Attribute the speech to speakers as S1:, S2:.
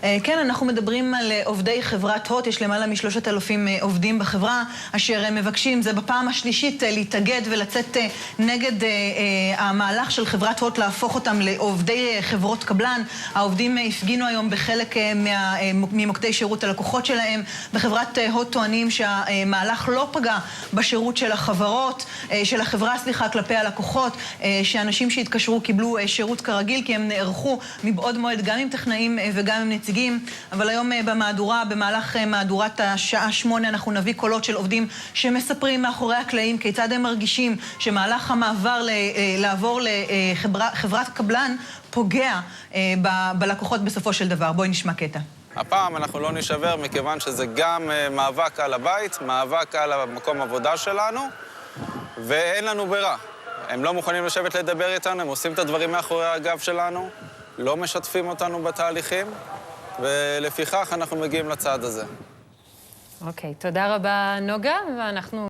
S1: כן, אנחנו מדברים על עובדי חברת הוט, יש למעלה מ3,000 עובדים בחברה, אשר מבקשים, זה בפעם השלישית, להתאגד ולצאת נגד המהלך של חברת הוט להפוך אותם לעובדי חברות קבלן. העובדים הפגינו היום בחלק ממוקדי שירות הלקוחות שלהם. בחברת הוט טוענים שהמהלך לא פגע בשירות של החברה, כלפי הלקוחות, שאנשים שהתקשרו קיבלו שירות כרגיל, כי הם נערכו מבעוד מועד גם עם טכנאים וגם עם נציגים. אבל היום במהלך מהדורת השעה 8, אנחנו נביא קולות של עובדים שמספרים מאחורי הקלעים כיצד הם מרגישים שמהלך המעבר לעבור לחברת קבלן פוגע בלקוחות בסופו של דבר. בואי נשמע קטע.
S2: הפעם אנחנו לא נשבר מכיוון שזה גם מאבק על הבית, מאבק על המקום עבודה שלנו, ואין לנו ברירה. הם לא מוכנים לשבת לדבר איתנו, הם עושים את הדברים מאחורי הגב שלנו, לא משתפים אותנו בתהליכים, ולפיכך אנחנו מגיעים לצעד הזה.
S3: אוקיי, תודה רבה נוגה, ואנחנו